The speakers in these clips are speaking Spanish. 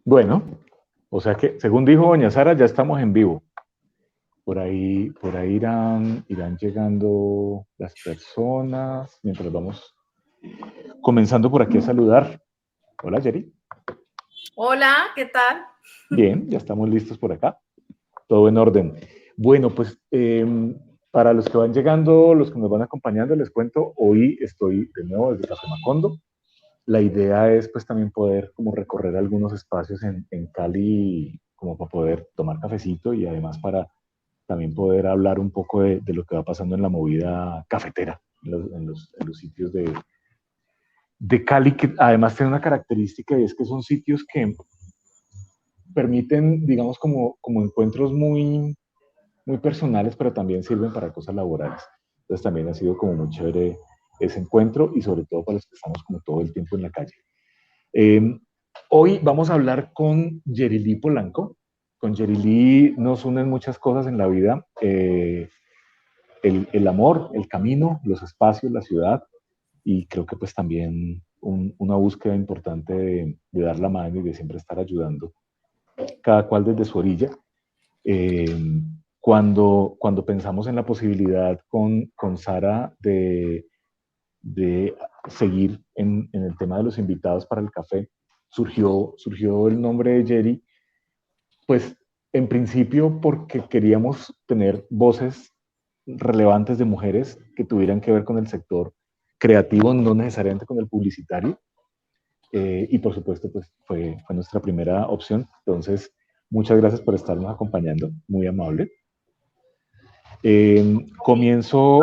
Bueno, o sea que, según dijo doña Sara, ya estamos en vivo. Por ahí irán llegando las personas mientras vamos comenzando por aquí a saludar. Hola, Jerry. Hola, ¿qué tal? Bien, ya estamos listos por acá. Todo en orden. Bueno, pues para los que van llegando, los que nos van acompañando, les cuento, hoy estoy de nuevo desde Café Macondo. La idea es pues también poder como recorrer algunos espacios en Cali como para poder tomar cafecito y además para también poder hablar un poco de lo que va pasando en la movida cafetera, en los sitios de Cali, que además tiene una característica y es que son sitios que permiten, digamos, como encuentros muy personales, pero también sirven para cosas laborales. Entonces también ha sido como muy chévere ese encuentro y sobre todo para los que estamos como todo el tiempo en la calle. Eh, Hoy vamos a hablar con Yerili Polanco. Con Yerili nos unen muchas cosas en la vida. El amor, el camino, los espacios, la ciudad y creo que pues también una búsqueda importante de dar la mano y de siempre estar ayudando, cada cual desde su orilla. Eh, cuando pensamos en la posibilidad con Sara de seguir en el tema de los invitados para el café, surgió el nombre de Jerry, pues en principio porque queríamos tener voces relevantes de mujeres que tuvieran que ver con el sector creativo, no necesariamente con el publicitario. Y por supuesto, pues fue nuestra primera opción. Entonces, muchas gracias por estarnos acompañando, muy amable. A ustedes Comienzo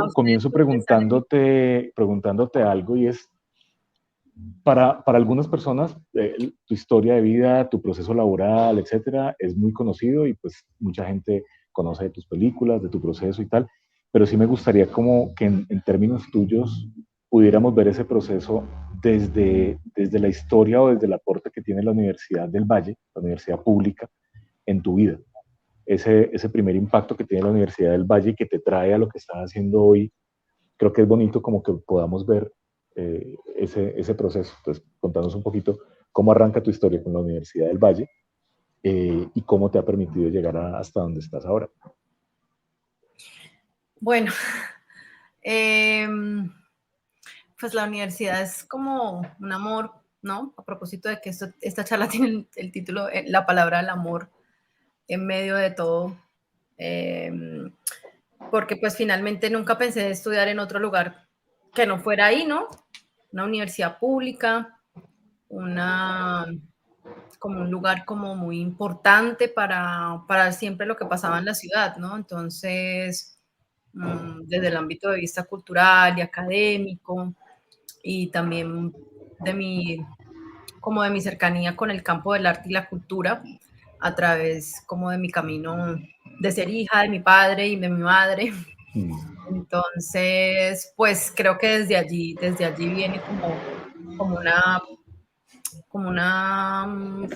por pensar en mí. preguntándote algo y es, para algunas personas, tu historia de vida, tu proceso laboral, etcétera, es muy conocido y pues mucha gente conoce de tus películas, de tu proceso y tal, pero sí me gustaría como que en términos tuyos pudiéramos ver ese proceso desde la historia o desde el aporte que tiene la Universidad del Valle, la universidad pública, en tu vida. Ese primer impacto que tiene la Universidad del Valle y que te trae a lo que estás haciendo hoy, creo que es bonito como que podamos ver ese proceso. Entonces, contanos un poquito cómo arranca tu historia con la Universidad del Valle y cómo te ha permitido llegar hasta donde estás ahora. Bueno, eh, pues la universidad es como un amor, ¿no? A propósito de que esta charla tiene el título, la palabra el amor en medio de todo, eh, porque pues finalmente nunca pensé estudiar en otro lugar que no fuera ahí, ¿no? Una universidad pública, una como un lugar como muy importante para siempre lo que pasaba en la ciudad, ¿no? Entonces, desde el ámbito de vista cultural y académico, y también de mi, como de mi cercanía con el campo del arte y la cultura, a través como de mi camino de ser hija de mi padre y de mi madre. Entonces, pues creo que desde allí viene como una como una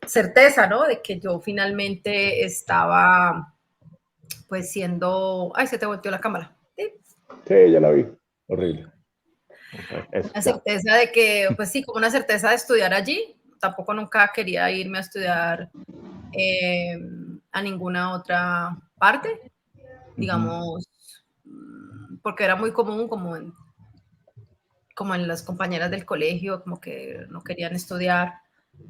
certeza, ¿no? De que yo finalmente estaba pues siendo, ay, se te volteó la cámara. ¿Sí? Sí, ya la vi. Horrible. Eso, Una ya. certeza de que, pues sí, como una certeza de estudiar allí. Tampoco nunca quería irme a estudiar eh, a ninguna otra parte, digamos, porque era muy común como en las compañeras del colegio, como que no querían estudiar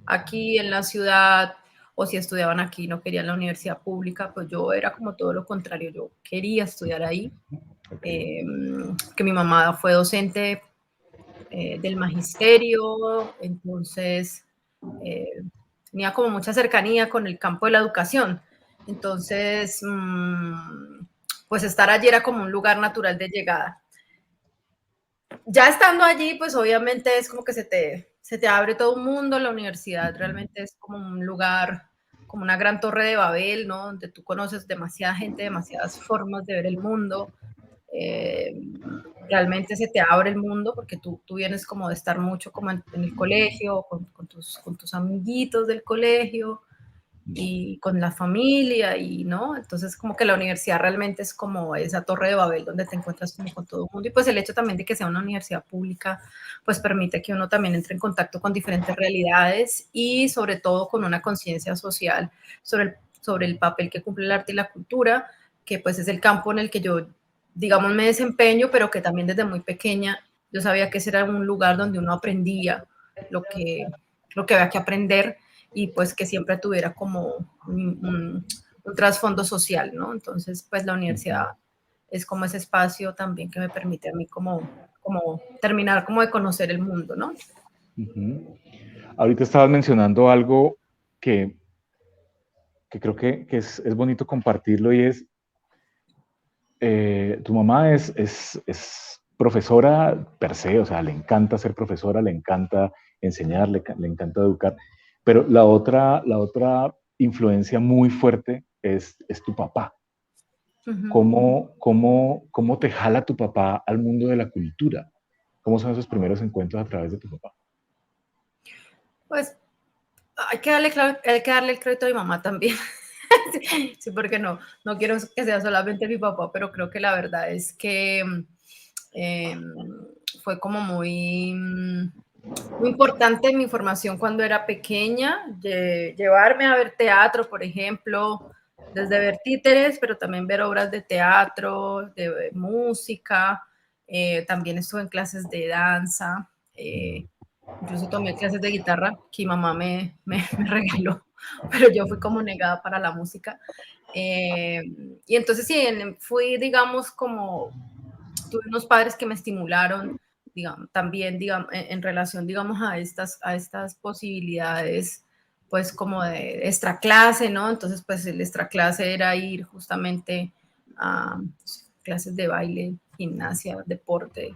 aquí en la ciudad, o si estudiaban aquí no querían la universidad pública, pues yo era como todo lo contrario, yo quería estudiar ahí, Okay. eh, que mi mamá fue docente del magisterio, entonces eh, tenía como mucha cercanía con el campo de la educación, entonces pues estar allí era como un lugar natural de llegada. Ya estando allí, pues obviamente es como que se te abre todo un mundo, la universidad realmente es como un lugar, como una gran torre de Babel, ¿no? Donde tú conoces demasiada gente, demasiadas formas de ver el mundo. Eh, Realmente se te abre el mundo porque tú vienes como de estar mucho como en el colegio, con tus amiguitos del colegio, y con la familia y no, entonces como que la universidad realmente es como esa torre de Babel donde te encuentras como con todo el mundo y pues el hecho también de que sea una universidad pública pues permite que uno también entre en contacto con diferentes realidades y sobre todo con una conciencia social sobre el papel que cumple el arte y la cultura, que pues es el campo en el que yo digamos me desempeño, pero que también desde muy pequeña yo sabía que ese era un lugar donde uno aprendía lo que, lo que había que aprender y pues que siempre tuviera como un trasfondo social, ¿no? Entonces, pues la universidad es como ese espacio también que me permite a mí como terminar como de conocer el mundo, ¿no? Ahorita estabas mencionando algo que, que creo que es bonito compartirlo y es, tu mamá es profesora per se, o sea, le encanta ser profesora, le encanta enseñar, le encanta educar, pero la otra influencia muy fuerte es tu papá. Ujú. ¿Cómo te jala tu papá al mundo de la cultura? ¿Cómo son esos primeros encuentros a través de tu papá? Pues hay que darle el crédito a mi mamá también. Sí, porque no quiero que sea solamente mi papá, pero creo que la verdad es que eh, fue como muy importante mi formación cuando era pequeña, llevarme a ver teatro, por ejemplo, desde ver títeres, pero también ver obras de teatro, de música, también estuve en clases de danza, incluso tomé clases de guitarra que mi mamá me regaló, pero yo fui como negada para la música. Y entonces sí, fui, digamos, como tuve unos padres que me estimularon, digamos, también, digamos, en relación, digamos, a estas posibilidades, pues como de extra clase, ¿no? Entonces, pues el extra clase era ir justamente a clases de baile, gimnasia, deporte,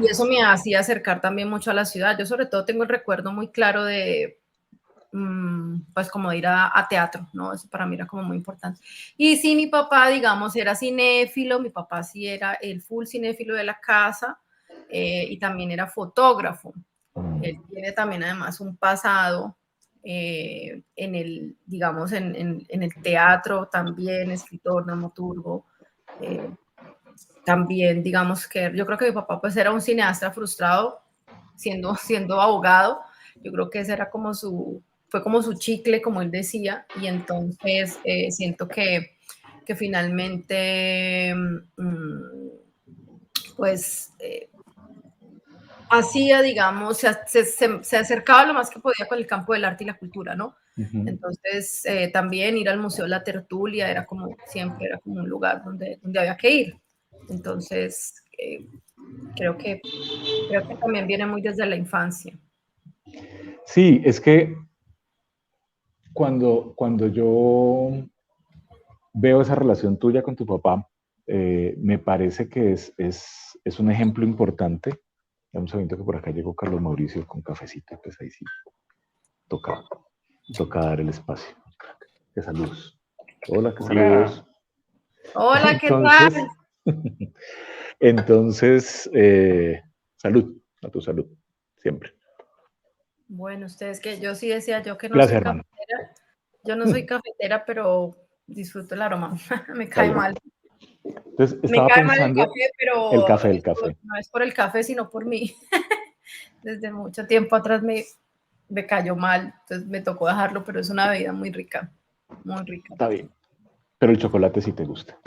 y eso me hacía acercar también mucho a la ciudad. Yo sobre todo tengo el recuerdo muy claro de, pues como de ir a teatro, ¿no? Eso para mí era como muy importante. Y sí, mi papá, digamos, era cinéfilo, mi papá sí era el full cinéfilo de la casa y también era fotógrafo. Él tiene también además un pasado en el, digamos, en el teatro también, escritor, dramaturgo. eh, También, digamos que yo creo que mi papá pues era un cineasta frustrado siendo abogado. Yo creo que ese era como fue como su chicle, como él decía, y entonces siento que finalmente, pues hacía, digamos, se acercaba lo más que podía con el campo del arte y la cultura, ¿no? Ujú. Entonces, también ir al Museo La Tertulia era como, siempre era como un lugar donde había que ir. Entonces, creo que también viene muy desde la infancia. Sí, es que cuando yo veo esa relación tuya con tu papá, me parece que es un ejemplo importante. Dame un segundo que por acá llegó Carlos Mauricio con cafecito, pues ahí sí, toca, toca dar el espacio. Que saludos. Hola, que Hola. saludos. Hola, ¿qué tal? Entonces, entonces, salud, a tu salud, siempre. Bueno, ustedes que yo sí decía yo que no Gracias, soy hermano. cafetera. Yo no soy cafetera, pero disfruto el aroma. Me Está cae bien. mal. Entonces, Me estaba cae mal el pensando, café, el pero café, el eso café. no es por el café, sino por mí. Desde mucho tiempo atrás me cayó mal, entonces me tocó dejarlo, pero es una bebida muy rica, muy rica. Está bien. Pero el chocolate sí te gusta.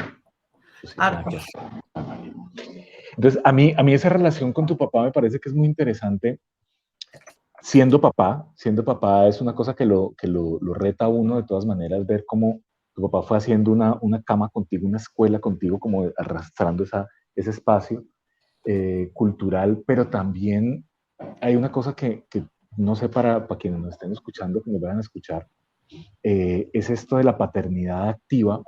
Eso sí, nada Harto. que hacer. Entonces, a mí esa relación con tu papá me parece que es muy interesante. Siendo papá es una cosa que lo reta a uno de todas maneras, ver cómo tu papá fue haciendo una cama contigo, una escuela contigo, como arrastrando ese espacio cultural, pero también hay una cosa que no sé para quienes nos estén escuchando, que nos vayan a escuchar, es esto de la paternidad activa,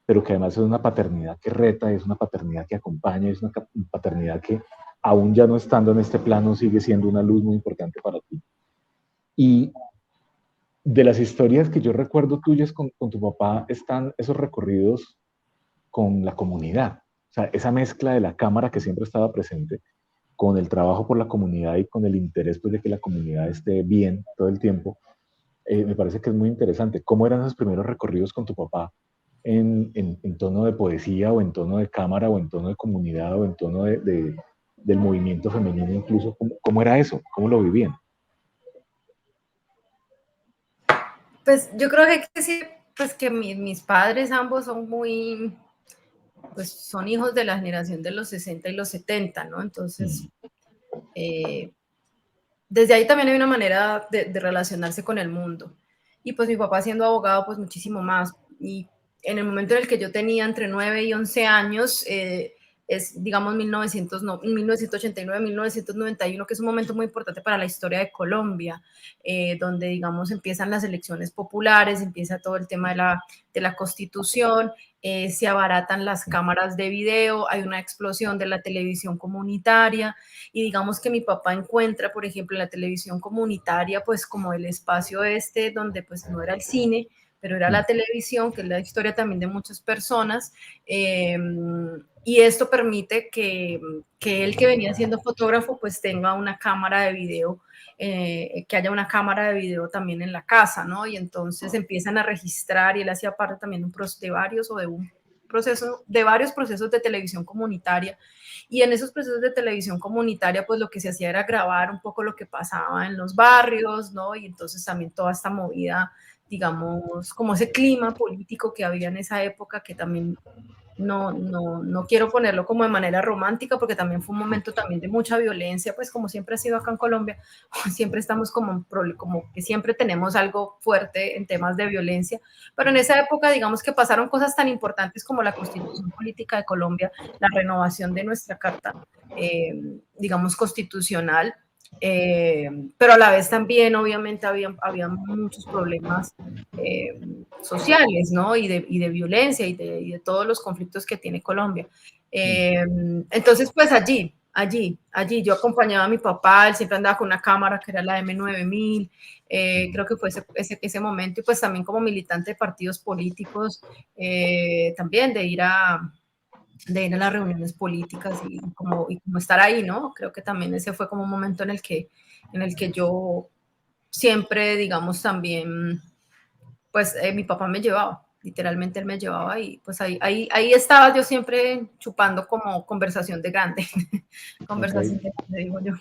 pero que además es una paternidad que reta, es una paternidad que acompaña, es una paternidad que aún ya no estando en este plano sigue siendo una luz muy importante para ti. Y de las historias que yo recuerdo tuyas con tu papá están esos recorridos con la comunidad. O sea, esa mezcla de la cámara que siempre estaba presente con el trabajo por la comunidad y con el interés pues, de que la comunidad esté bien todo el tiempo. me parece que es muy interesante. ¿Cómo eran esos primeros recorridos con tu papá en tono de poesía o en tono de cámara o en tono de comunidad o en tono del movimiento femenino incluso? ¿Cómo era eso? ¿Cómo lo vivían? Pues yo creo que hay que decir pues, que mis padres ambos son muy, pues son hijos de la generación de los 60 y los 70, ¿no? Entonces, desde ahí también hay una manera de relacionarse con el mundo. Y pues mi papá siendo abogado, pues muchísimo más. Y en el momento en el que yo tenía entre 9 y 11 años, es, digamos, 1989, 1991, que es un momento muy importante para la historia de Colombia, donde, digamos, empiezan las elecciones populares, empieza todo el tema de la Constitución, se abaratan las cámaras de video, hay una explosión de la televisión comunitaria, y digamos que mi papá encuentra, por ejemplo, en la televisión comunitaria, pues como el espacio este, donde pues no era el cine, pero era la televisión, que es la historia también de muchas personas, y esto permite que él, que venía siendo fotógrafo, pues tenga una cámara de video, que haya una cámara de video también en la casa, ¿no? Y entonces empiezan a registrar, y él hacía parte también de varios procesos de televisión comunitaria, y en esos procesos de televisión comunitaria, pues lo que se hacía era grabar un poco lo que pasaba en los barrios, ¿no? Y entonces también toda esta movida, digamos, como ese clima político que había en esa época, que también no quiero ponerlo como de manera romántica, porque también fue un momento también de mucha violencia, pues como siempre ha sido acá en Colombia, siempre estamos como que siempre tenemos algo fuerte en temas de violencia, pero en esa época, digamos que pasaron cosas tan importantes como la Constitución Política de Colombia, la renovación de nuestra Carta, digamos, constitucional, pero a la vez también, obviamente, había muchos problemas sociales, ¿no? Y de violencia y de todos los conflictos que tiene Colombia. Entonces, pues allí yo acompañaba a mi papá, él siempre andaba con una cámara que era la M9000, creo que fue ese momento, y pues también como militante de partidos políticos, también de ir a las reuniones políticas y como estar ahí, ¿no? Creo que también ese fue como un momento en el que yo siempre, digamos, también, pues mi papá me llevaba, literalmente él me llevaba, y pues ahí estaba yo siempre chupando como conversación de grande, conversación Okay. de grande, digo yo.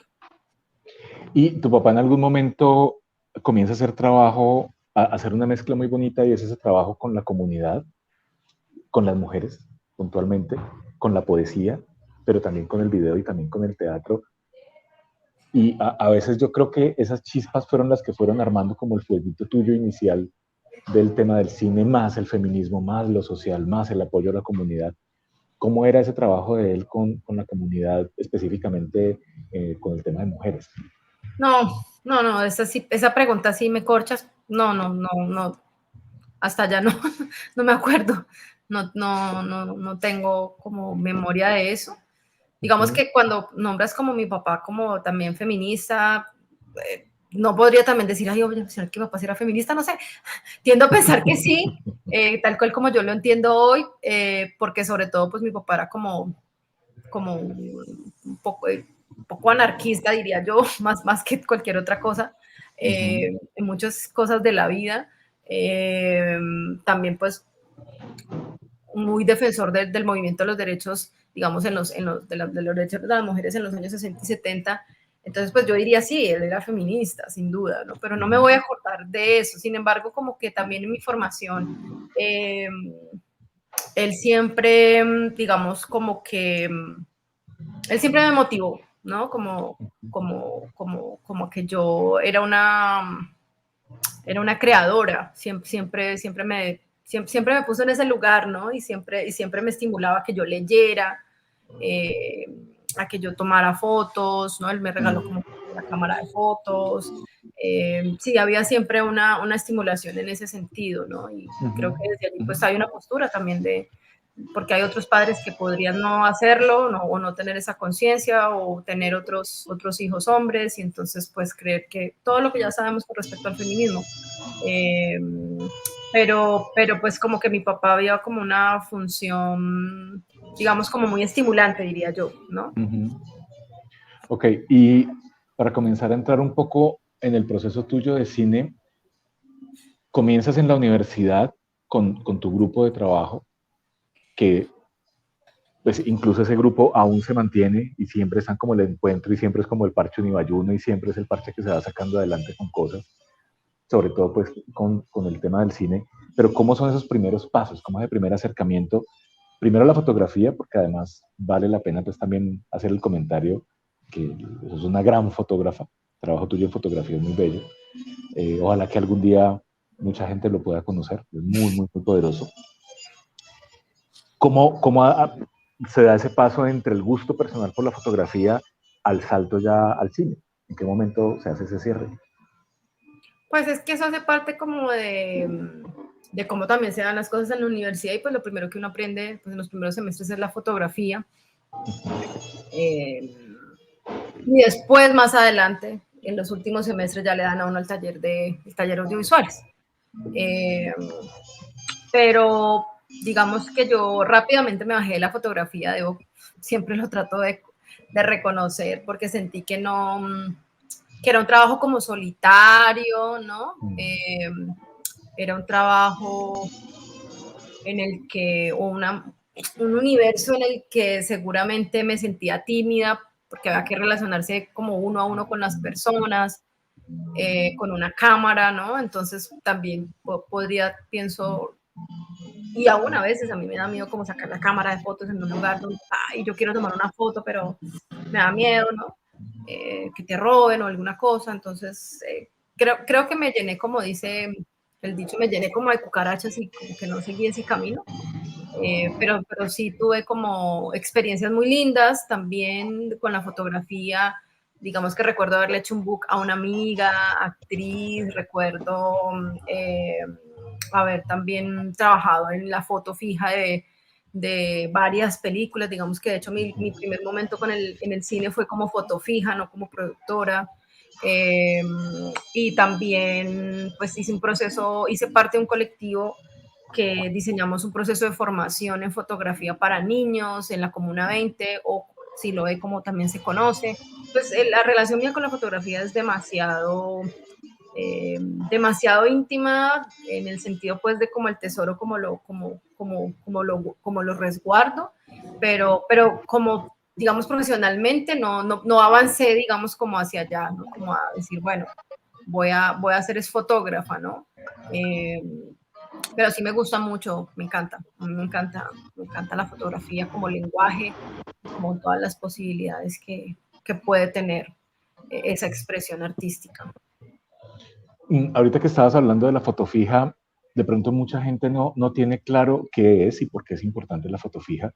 Y tu papá en algún momento comienza a hacer trabajo, a hacer una mezcla muy bonita, y es ese trabajo con la comunidad, con las mujeres puntualmente, con la poesía, pero también con el video y también con el teatro. Y a veces yo creo que esas chispas fueron las que fueron armando como el fueguito tuyo inicial del tema del cine, más el feminismo, más lo social, más el apoyo a la comunidad. ¿Cómo era ese trabajo de él con la comunidad, específicamente con el tema de mujeres? No, esa pregunta sí me corchas, no, hasta allá no, no me acuerdo, no tengo como memoria de eso. Digamos que cuando nombras como mi papá como también feminista, no podría también decir, ay, oye, ¿será que mi papá era feminista? No sé, tiendo a pensar que sí, tal cual como yo lo entiendo hoy, porque sobre todo pues mi papá era como un poco anarquista, diría yo, más que cualquier otra cosa, en muchas cosas de la vida. También pues muy defensor del movimiento de los derechos, digamos, de los derechos de las mujeres en los años 60 y 70. Entonces, pues yo diría, sí, él era feminista, sin duda, ¿no? Pero no me voy a acordar de eso. Sin embargo, como que también en mi formación, él siempre, digamos, como que, él siempre me motivó, ¿no? Como que yo era una creadora, siempre me puso en ese lugar, ¿no? Y siempre me estimulaba a que yo leyera, a que yo tomara fotos, ¿no? Él me regaló como una cámara de fotos. Sí, había siempre una estimulación en ese sentido, ¿no? Y creo que desde allí pues hay una postura también porque hay otros padres que podrían no hacerlo, ¿no? O no tener esa conciencia, o tener otros hijos hombres, y entonces pues creer que todo lo que ya sabemos con respecto al feminismo. Pero pues como que mi papá había como una función, digamos, como muy estimulante, diría yo, ¿no? Ok, y para comenzar a entrar un poco en el proceso tuyo de cine, comienzas en la universidad con tu grupo de trabajo, que pues incluso ese grupo aún se mantiene y siempre están como el encuentro y siempre es como el parche unibayuno y siempre es el parche que se va sacando adelante con cosas, sobre todo pues con el tema del cine. Pero ¿cómo son esos primeros pasos? ¿Cómo es el primer acercamiento? Primero la fotografía, porque además vale la pena pues también hacer el comentario que es una gran fotógrafa, el trabajo tuyo en fotografía es muy bello. Ojalá que algún día mucha gente lo pueda conocer, es muy, muy, muy poderoso. ¿Cómo se da ese paso entre el gusto personal por la fotografía al salto ya al cine? ¿En qué momento se hace ese cierre? Pues es que eso hace parte como de cómo también se dan las cosas en la universidad y pues lo primero que uno aprende pues, en los primeros semestres es la fotografía. Y después, más adelante, en los últimos semestres ya le dan a uno el taller audiovisuales. Pero digamos que yo rápidamente me bajé de la fotografía, siempre lo trato de reconocer porque sentí que no, que era un trabajo como solitario, ¿no? Era un trabajo en el que, un universo en el que seguramente me sentía tímida porque había que relacionarse como uno a uno con las personas, con una cámara, ¿no? Entonces también pienso, y aún a veces a mí me da miedo como sacar la cámara de fotos en un lugar donde, ay, yo quiero tomar una foto, pero me da miedo, ¿no? Que te roben o alguna cosa. Entonces, creo que me llené, como dice el dicho, me llené como de cucarachas y como que no seguí ese camino. Pero sí tuve como experiencias muy lindas también con la fotografía. Digamos que recuerdo haberle hecho un book a una amiga, actriz, recuerdo haber también trabajado en la foto fija de varias películas. Digamos que de hecho mi primer momento en el cine fue como foto fija, no como productora. Y también pues hice parte de un colectivo que diseñamos un proceso de formación en fotografía para niños en la Comuna 20, o Siloé como también se conoce. Pues la relación mía con la fotografía es demasiado íntima, en el sentido pues de como el tesoro, como lo resguardo, pero como digamos profesionalmente no avancé, digamos, como hacia allá, ¿no? Como a decir, bueno, voy a ser fotógrafa, ¿no? Pero sí me gusta mucho, me encanta, me encanta la fotografía como lenguaje, como todas las posibilidades que puede tener esa expresión artística. Ahorita que estabas hablando de la foto fija, de pronto mucha gente no tiene claro qué es y por qué es importante la foto fija,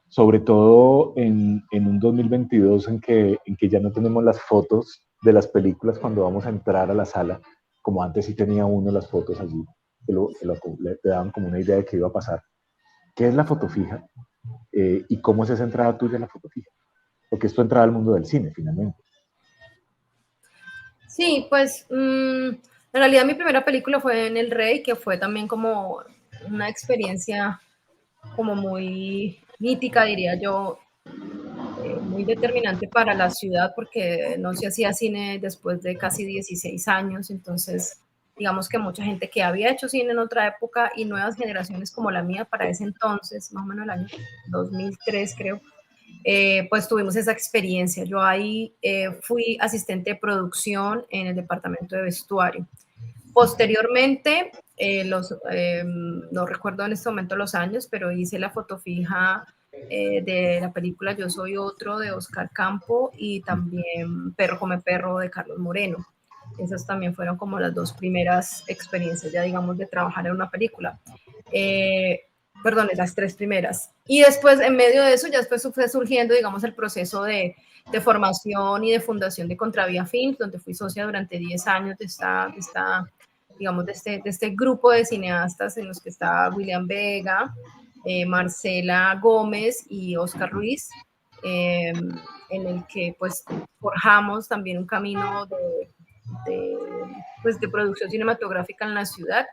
sobre todo en un 2022 en que ya no tenemos las fotos de las películas cuando vamos a entrar a la sala, como antes sí tenía uno las fotos allí, te daban como una idea de qué iba a pasar. ¿Qué es la foto fija? ¿Y cómo es esa entrada tuya a la foto fija? Porque es tu entrada al mundo del cine, finalmente. Sí, pues en realidad mi primera película fue en El Rey, que fue también como una experiencia como muy mítica, diría yo, muy determinante para la ciudad, porque no se hacía cine después de casi 16 años. Entonces digamos que mucha gente que había hecho cine en otra época y nuevas generaciones como la mía para ese entonces, más o menos el año 2003 creo, pues tuvimos esa experiencia. Yo ahí fui asistente de producción en el departamento de vestuario. Posteriormente, no recuerdo en este momento los años, pero hice la foto fija de la película Yo Soy Otro de Oscar Campo y también Perro Come Perro de Carlos Moreno. Esas también fueron como las dos primeras experiencias, ya digamos, de trabajar en una película. Perdón, las tres primeras. Y después, en medio de eso, ya después fue surgiendo, digamos, el proceso de formación y de fundación de Contravía Films, donde fui socia durante 10 años digamos, de este grupo de cineastas en los que está William Vega, Marcela Gómez y Oscar Ruiz, en el que pues forjamos también un camino pues, de producción cinematográfica en la ciudad,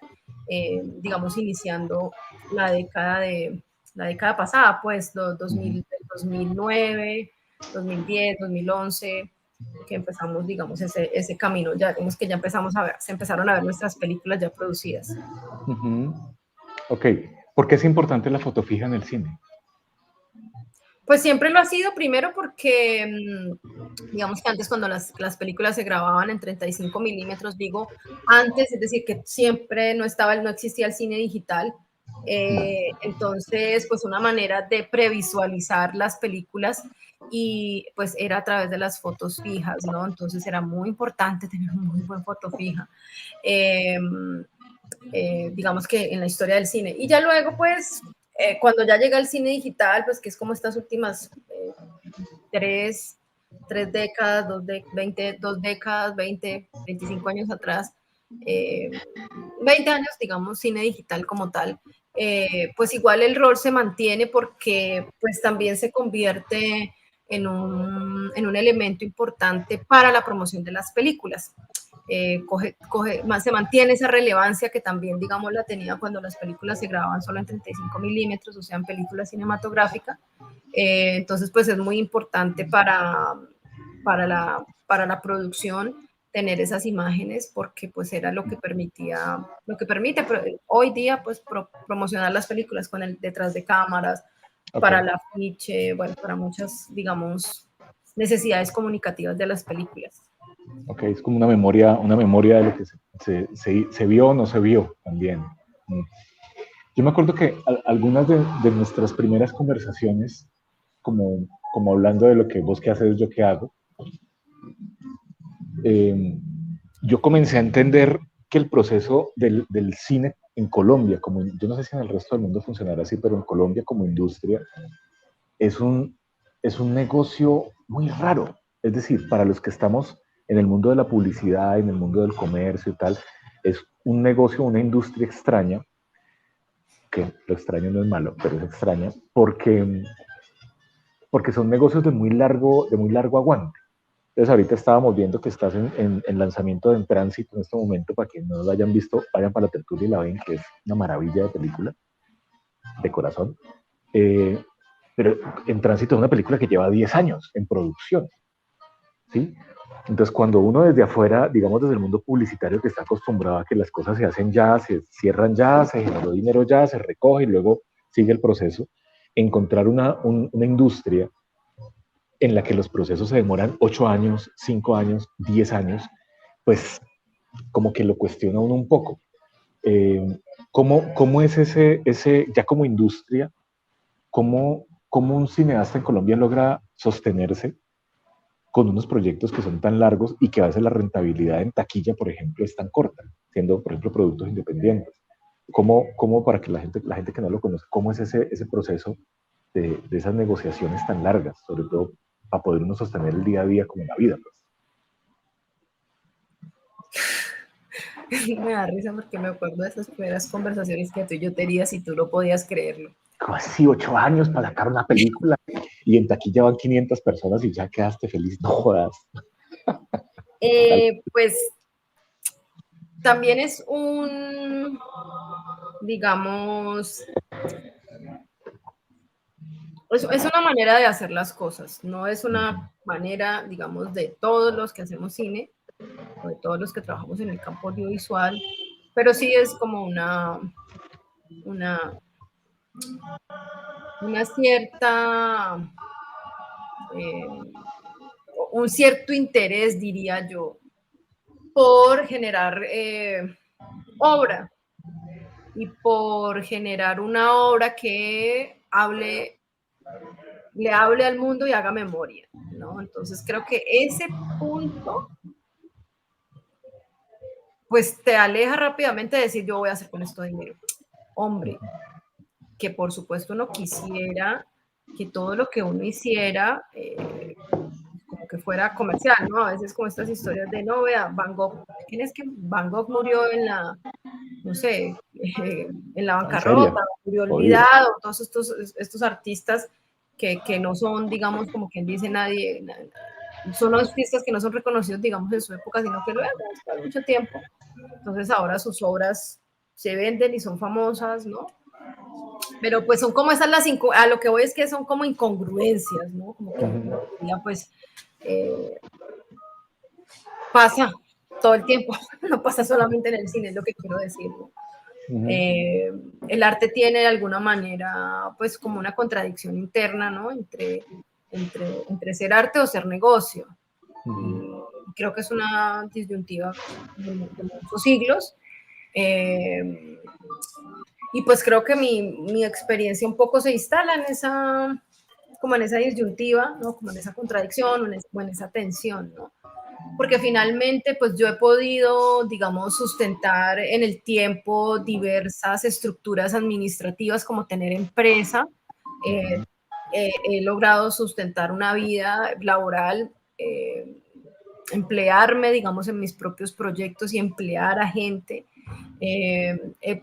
digamos, iniciando la década pasada, pues, 2009, 2010, 2011, que empezamos, digamos, ese camino. Ya vemos que ya empezamos a ver, se empezaron a ver nuestras películas ya producidas. Ok, ¿por qué es importante la foto fija en el cine? Pues siempre lo ha sido, primero porque, digamos que antes cuando las películas se grababan en 35 milímetros, digo, antes, es decir, que siempre no existía el cine digital, entonces, pues una manera de previsualizar las películas y pues era a través de las fotos fijas, ¿no? Entonces era muy importante tener una muy buena foto fija. Digamos que en la historia del cine. Y ya luego, pues, cuando ya llega el cine digital, pues que es como estas últimas tres décadas, dos décadas, 20, 25 años atrás, 20 años, digamos, cine digital como tal, pues igual el rol se mantiene porque pues también se convierte en un elemento importante para la promoción de las películas. Se mantiene esa relevancia que también, digamos, la tenía cuando las películas se grababan solo en 35 milímetros, o sea, en película cinematográfica. Entonces, pues es muy importante para la producción tener esas imágenes porque pues era lo que permite hoy día pues promocionar las películas con el detrás de cámaras, para el afiche, bueno, para muchas, digamos, necesidades comunicativas de las películas. Ok, es como una memoria de lo que se vio o no se vio también. Yo me acuerdo que algunas de nuestras primeras conversaciones, como hablando de lo que vos que haces, yo qué hago, yo comencé a entender que el proceso del cine en Colombia, como yo no sé si en el resto del mundo funcionará así, pero en Colombia como industria, es un negocio muy raro. Es decir, para los que estamos en el mundo de la publicidad, en el mundo del comercio y tal, es un negocio, una industria extraña, que lo extraño no es malo, pero es extraña, porque son negocios de muy largo aguante. Entonces ahorita estábamos viendo que estás en lanzamiento de En Tránsito en este momento, para quienes no lo hayan visto, vayan para la tertulia y la ven, que es una maravilla de película, de corazón. Pero En Tránsito es una película que lleva 10 años en producción, ¿sí? Entonces cuando uno desde afuera, digamos desde el mundo publicitario que está acostumbrado a que las cosas se hacen ya, se cierran ya, se generó dinero ya, se recoge y luego sigue el proceso, encontrar una industria en la que los procesos se demoran 8 años, 5 años, 10 años, pues como que lo cuestiona uno un poco. ¿Cómo es ese, ya como industria, cómo un cineasta en Colombia logra sostenerse con unos proyectos que son tan largos y que a veces la rentabilidad en taquilla, por ejemplo, es tan corta, siendo, por ejemplo, productos independientes? ¿Cómo para que la gente que no lo conoce, cómo es ese proceso de esas negociaciones tan largas, sobre todo para poder uno sostener el día a día como la vida? Pues. Me da risa porque me acuerdo de esas primeras conversaciones que tú y yo tenías y tú no podías creerlo. Casi 8 años para sacar una película y en taquilla van 500 personas y ya quedaste feliz, no jodas. Pues también es digamos, es una manera de hacer las cosas, no es una manera, digamos, de todos los que hacemos cine o de todos los que trabajamos en el campo audiovisual, pero sí es como una cierta, un cierto interés, diría yo, por generar obra y por generar una obra que le hable al mundo y haga memoria, ¿no? Entonces creo que ese punto, pues te aleja rápidamente de decir yo voy a hacer con esto dinero. Hombre, que por supuesto uno quisiera que todo lo que uno hiciera como que fuera comercial, ¿no? A veces como estas historias de, no, vea, Van Gogh, ¿quién es que Van Gogh murió en la, no sé, en la bancarrota, murió olvidado, todos estos artistas que no son, digamos, como quien dice nadie, son artistas que no son reconocidos, digamos, en su época, sino que lo eran hace mucho tiempo. Entonces ahora sus obras se venden y son famosas, ¿no? Pero pues son como esas a lo que voy es que son como incongruencias, ¿no? Como que diría, pues, pasa todo el tiempo, no pasa solamente en el cine, es lo que quiero decir, ¿no? El arte tiene de alguna manera, pues, como una contradicción interna, ¿no? Entre ser arte o ser negocio. Y creo que es una disyuntiva de muchos siglos. Y pues creo que mi experiencia un poco se instala en esa, como en esa disyuntiva, ¿no? Como en esa contradicción o en esa tensión, ¿no? Porque finalmente pues yo he podido, digamos, sustentar en el tiempo diversas estructuras administrativas como tener empresa, he logrado sustentar una vida laboral, emplearme, digamos, en mis propios proyectos y emplear a gente.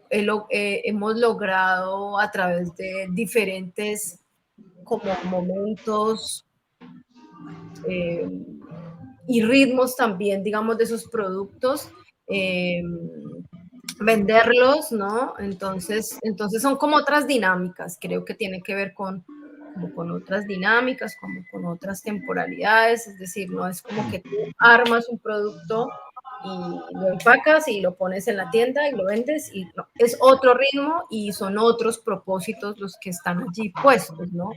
Hemos logrado a través de diferentes como momentos y ritmos también, digamos, de esos productos, venderlos, ¿no? Entonces son como otras dinámicas, creo que tiene que ver como con otras dinámicas, como con otras temporalidades, es decir, no es como que tú armas un producto y lo empacas y lo pones en la tienda y lo vendes, y no, es otro ritmo y son otros propósitos los que están allí puestos, ¿no?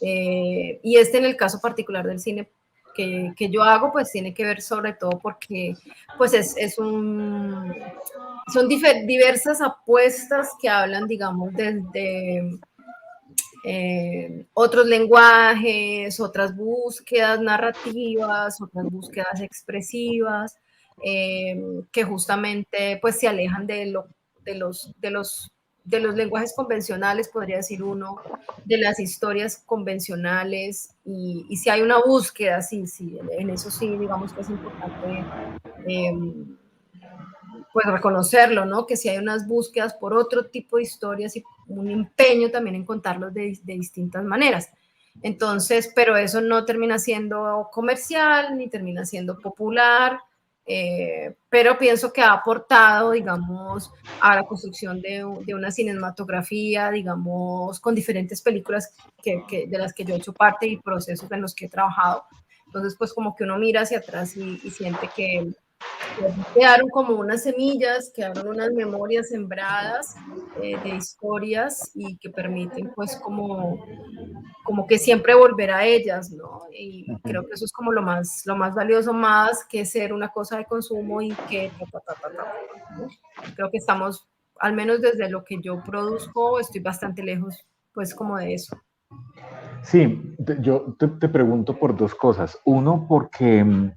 Y en el caso particular del cine que yo hago, pues tiene que ver sobre todo porque pues son diversas apuestas que hablan, digamos, desde otros lenguajes, otras búsquedas narrativas, otras búsquedas expresivas, que justamente pues se alejan de los lenguajes convencionales, podría decir uno, de las historias convencionales, y si hay una búsqueda, sí, en eso sí, digamos que es importante pues reconocerlo, ¿no? Que si hay unas búsquedas por otro tipo de historias y un empeño también en contarlos de distintas maneras. Entonces, pero eso no termina siendo comercial ni termina siendo popular, pero pienso que ha aportado, digamos, a la construcción de una cinematografía, digamos, con diferentes películas de las que yo he hecho parte y procesos en los que he trabajado. Entonces, pues como que uno mira hacia atrás y siente que quedaron como unas semillas, quedaron unas memorias sembradas de historias y que permiten pues como que siempre volver a ellas, ¿no? Y creo que eso es como lo más valioso, más que ser una cosa de consumo y que ¿no? Creo que estamos, al menos desde lo que yo produzco, estoy bastante lejos pues como de eso. Sí, yo te pregunto por dos cosas. Uno, porque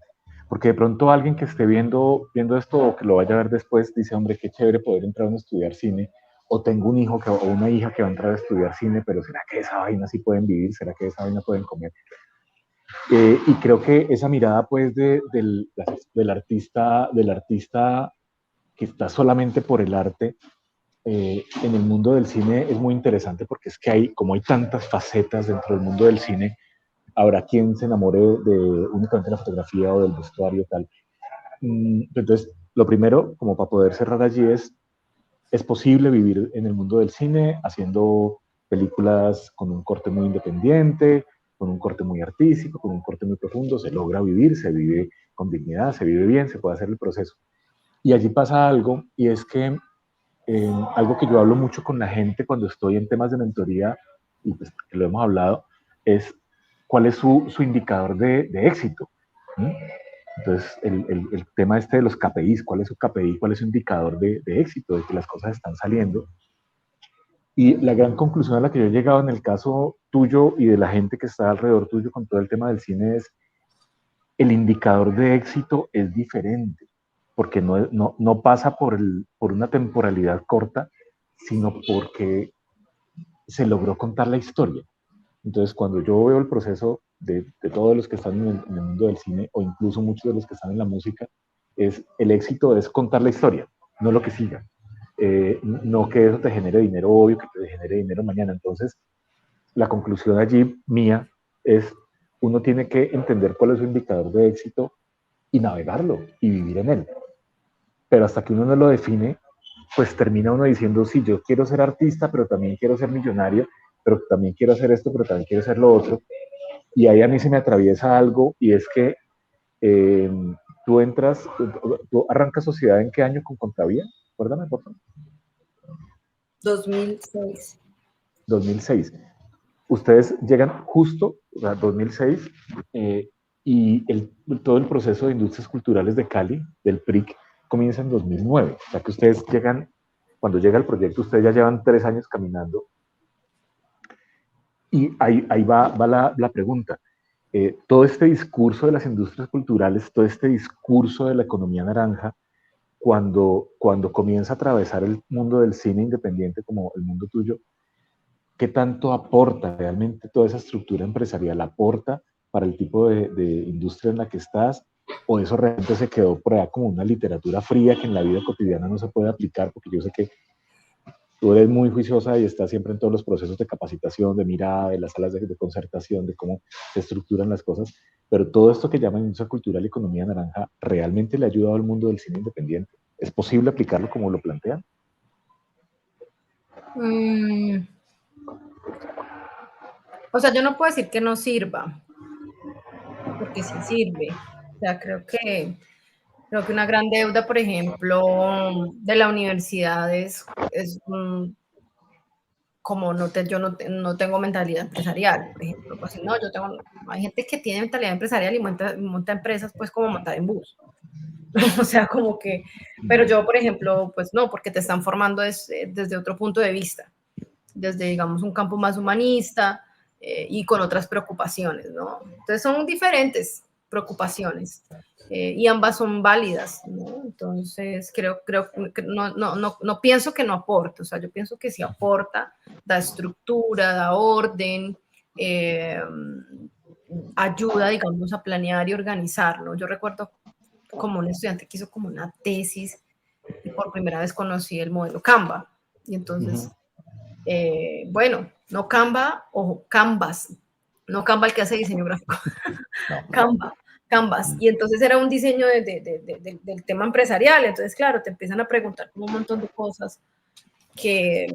de pronto alguien que esté viendo esto o que lo vaya a ver después dice, hombre, qué chévere poder entrar a estudiar cine, o tengo un hijo o una hija que va a entrar a estudiar cine, pero ¿será que esa vaina sí pueden vivir? ¿Será que esa vaina pueden comer? Y creo que esa mirada pues del artista que está solamente por el arte, en el mundo del cine es muy interesante porque es que como hay tantas facetas dentro del mundo del cine, habrá quien se enamore de únicamente la fotografía o del vestuario tal. Entonces, lo primero, como para poder cerrar allí, es posible vivir en el mundo del cine haciendo películas con un corte muy independiente, con un corte muy artístico, con un corte muy profundo, se logra vivir, se vive con dignidad, se vive bien, se puede hacer el proceso. Y allí pasa algo, y es que algo que yo hablo mucho con la gente cuando estoy en temas de mentoría, y pues que lo hemos hablado, es cuál es su indicador de éxito. ¿Sí? Entonces, el tema este de los KPIs, cuál es su KPI, cuál es su indicador de éxito, de que las cosas están saliendo. Y la gran conclusión a la que yo he llegado en el caso tuyo y de la gente que está alrededor tuyo con todo el tema del cine es el indicador de éxito es diferente, porque no pasa por una temporalidad corta, sino porque se logró contar la historia. Entonces, cuando yo veo el proceso de todos los que están en el mundo del cine, o incluso muchos de los que están en la música, el éxito es contar la historia, no lo que siga. No que eso te genere dinero hoy, que te genere dinero mañana. Entonces, la conclusión allí mía es, uno tiene que entender cuál es su indicador de éxito y navegarlo y vivir en él. Pero hasta que uno no lo define, pues termina uno diciendo, sí, yo quiero ser artista, pero también quiero ser millonario, pero también quiero hacer esto, pero también quiero hacer lo otro. Y ahí a mí se me atraviesa algo, y es que tú entras, tú arrancas sociedad ¿en qué año con Contavía? Acuérdame, por favor. 2006. 2006. Ustedes llegan justo, o sea, 2006, y todo el proceso de industrias culturales de Cali, del PRIC, comienza en 2009. O sea que ustedes llegan, cuando llega el proyecto, ustedes ya llevan 3 años caminando. Y ahí va la pregunta. Todo este discurso de las industrias culturales, todo este discurso de la economía naranja, cuando comienza a atravesar el mundo del cine independiente como el mundo tuyo, ¿qué tanto aporta realmente toda esa estructura empresarial? ¿Aporta para el tipo de industria en la que estás? ¿O eso realmente se quedó por allá como una literatura fría que en la vida cotidiana no se puede aplicar? Porque yo sé que tú eres muy juiciosa y estás siempre en todos los procesos de capacitación, de mirada, de las salas de concertación, de cómo se estructuran las cosas, pero todo esto que llaman industria cultural y economía naranja, ¿realmente le ha ayudado al mundo del cine independiente? ¿Es posible aplicarlo como lo plantean? O sea, yo no puedo decir que no sirva, porque sí sirve. O sea, creo que una gran deuda, por ejemplo, de la universidad es como yo no tengo mentalidad empresarial, por ejemplo. Pues no, hay gente que tiene mentalidad empresarial y monta empresas pues como montar en bus. O sea, como que, pero yo, por ejemplo, pues no, porque te están formando desde otro punto de vista, desde, digamos, un campo más humanista y con otras preocupaciones, ¿no? Entonces son diferentes preocupaciones y ambas son válidas, ¿no? Entonces creo que no pienso que no aporte, o sea, yo pienso que sí aporta, da estructura, da orden, ayuda, digamos, a planear y organizar, ¿no? Yo recuerdo como un estudiante que hizo como una tesis y por primera vez conocí el modelo Canva. Y entonces, bueno, no Canva, ojo, Canvas, no Canva el que hace diseño gráfico, No. Canva, Canvas. Y entonces era un diseño del tema empresarial. Entonces, claro, te empiezan a preguntar un montón de cosas que,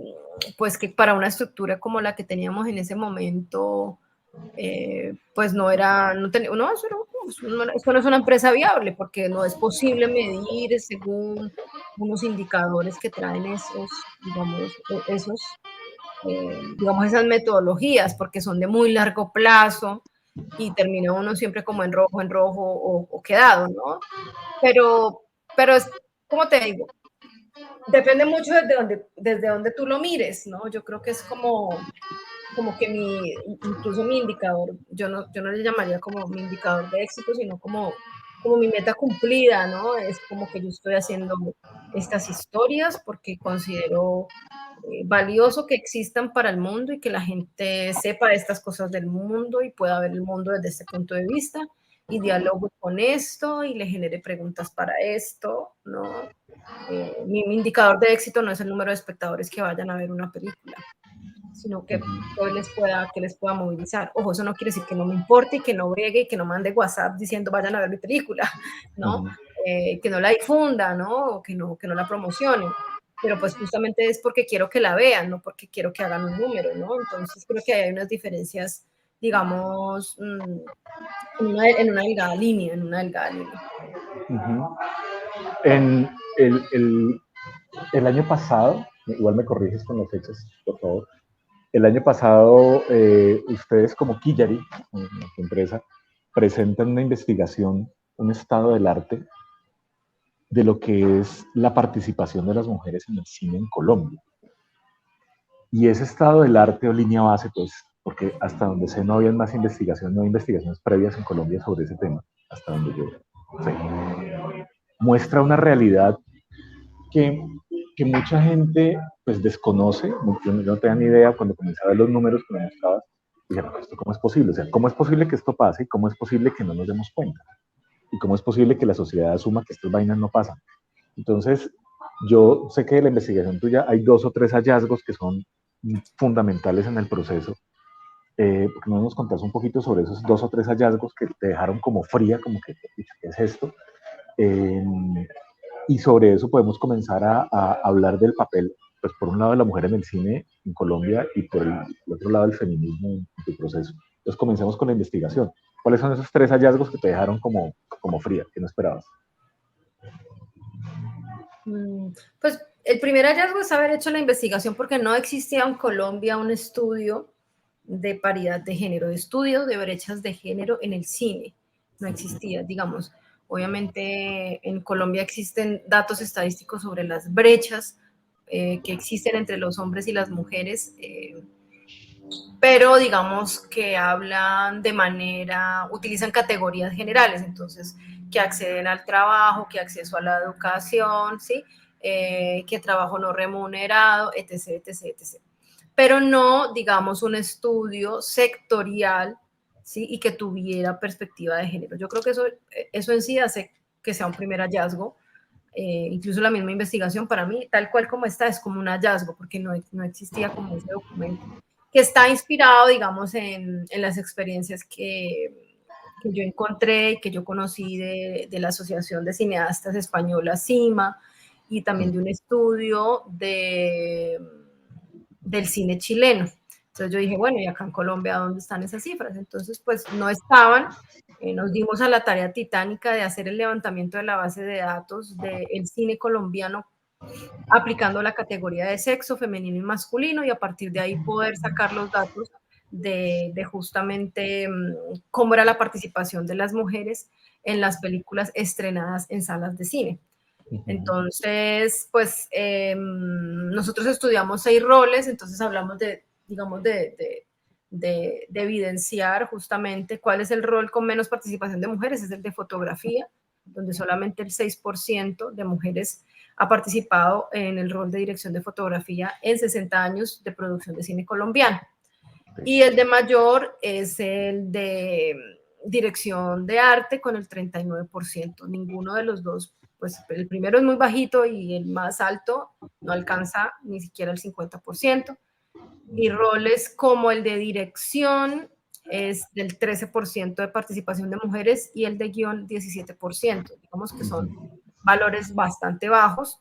pues, que para una estructura como la que teníamos en ese momento, pues no era, no, no, esto no es una empresa viable porque no es posible medir según unos indicadores que traen digamos, digamos, esas metodologías porque son de muy largo plazo y termina uno siempre como en rojo o quedado, ¿no? Pero es, como te digo, depende mucho desde donde tú lo mires, ¿no? Yo creo que es como que incluso mi indicador, yo no le llamaría como mi indicador de éxito, sino como mi meta cumplida, ¿no? Es como que yo estoy haciendo estas historias porque considero valioso que existan para el mundo y que la gente sepa estas cosas del mundo y pueda ver el mundo desde este punto de vista y dialogue con esto y le genere preguntas para esto, ¿no? Mi indicador de éxito no es el número de espectadores que vayan a ver una película, sino que les pueda movilizar. Ojo, eso no quiere decir que no me importe y que no bregue y que no mande WhatsApp diciendo vayan a ver mi película, ¿no? Que no la difunda, ¿no? O que no la promocione. Pero pues justamente es porque quiero que la vean, no porque quiero que hagan un número, ¿no? Entonces creo que hay unas diferencias, digamos, en una delgada línea, En el año pasado, igual me corriges con las fechas, por favor. El año pasado, ustedes como Killary, su empresa, presentan una investigación, un estado del arte de lo que es la participación de las mujeres en el cine en Colombia. Y ese estado del arte o línea base, pues, porque hasta donde sé no había más investigación, no hay investigaciones previas en Colombia sobre ese tema, hasta donde yo sé. Muestra una realidad que mucha gente pues desconoce, no tenía ni idea cuando comencé a ver los números que me mostrabas, dije, no, ¿esto cómo es posible? O sea, ¿cómo es posible que esto pase y cómo es posible que no nos demos cuenta? ¿Y cómo es posible que la sociedad asuma que estas vainas no pasan? Entonces, yo sé que de la investigación tuya hay 2 o 3 hallazgos que son fundamentales en el proceso. Porque no nos contás un poquito sobre esos 2 o 3 hallazgos que te dejaron como fría, como que, ¿qué es esto? Y sobre eso podemos comenzar a hablar del papel, pues por un lado de la mujer en el cine en Colombia y por el otro lado del feminismo en tu proceso. Entonces comencemos con la investigación. ¿Cuáles son esos 3 hallazgos que te dejaron como fría, que no esperabas? Pues el primer hallazgo es haber hecho la investigación porque no existía en Colombia un estudio de paridad de género, de estudio de brechas de género en el cine. No existía, digamos. Obviamente en Colombia existen datos estadísticos sobre las brechas que existen entre los hombres y las mujeres, pero digamos que hablan de manera, utilizan categorías generales, entonces, que acceden al trabajo, que acceso a la educación, ¿sí? Que trabajo no remunerado, etc., etc., etc. Pero no, digamos, un estudio sectorial, ¿sí? Y que tuviera perspectiva de género. Yo creo que eso en sí hace que sea un primer hallazgo. Incluso la misma investigación para mí, tal cual como está, es como un hallazgo, porque no existía como ese documento, que está inspirado, digamos, en las experiencias que yo encontré y que yo conocí de la Asociación de Cineastas Española, CIMA, y también de un estudio del cine chileno. Entonces yo dije, bueno, ¿y acá en Colombia dónde están esas cifras? Entonces, pues no estaban. Nos dimos a la tarea titánica de hacer el levantamiento de la base de datos del cine colombiano aplicando la categoría de sexo femenino y masculino y a partir de ahí poder sacar los datos de justamente cómo era la participación de las mujeres en las películas estrenadas en salas de cine. Entonces, pues nosotros estudiamos 6 roles, entonces hablamos de, digamos, de evidenciar justamente cuál es el rol con menos participación de mujeres, es el de fotografía, donde solamente el 6% de mujeres ha participado en el rol de dirección de fotografía en 60 años de producción de cine colombiano. Y el de mayor es el de dirección de arte con el 39%. Ninguno de los dos, pues el primero es muy bajito y el más alto no alcanza ni siquiera el 50%. Y roles como el de dirección es del 13% de participación de mujeres y el de guión 17%. Digamos que son valores bastante bajos,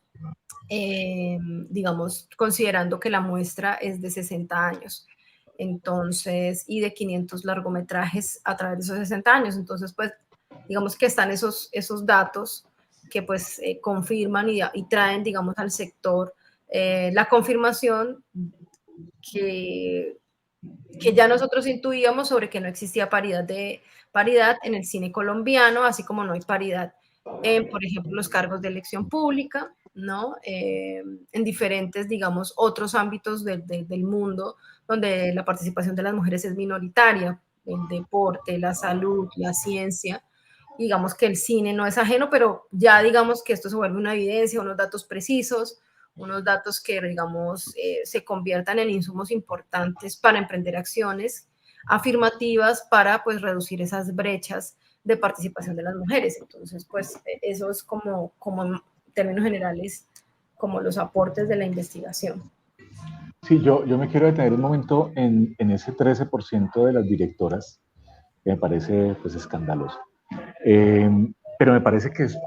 digamos, considerando que la muestra es de 60 años. Entonces, y de 500 largometrajes a través de esos 60 años. Entonces, pues, digamos que están esos datos que pues confirman y traen, digamos, al sector la confirmación que, que ya nosotros intuíamos sobre que no existía paridad en el cine colombiano, así como no hay paridad en, por ejemplo, los cargos de elección pública, ¿no? En diferentes, digamos, otros ámbitos del mundo donde la participación de las mujeres es minoritaria, el deporte, la salud, la ciencia. Digamos que el cine no es ajeno, pero ya digamos que esto se vuelve una evidencia, unos datos precisos, unos datos que, digamos, se conviertan en insumos importantes para emprender acciones afirmativas para, pues, reducir esas brechas de participación de las mujeres. Entonces, pues, eso es como en términos generales, como los aportes de la investigación. Sí, yo me quiero detener un momento en ese 13% de las directoras, que me parece pues escandaloso. Eh, pero me parece que es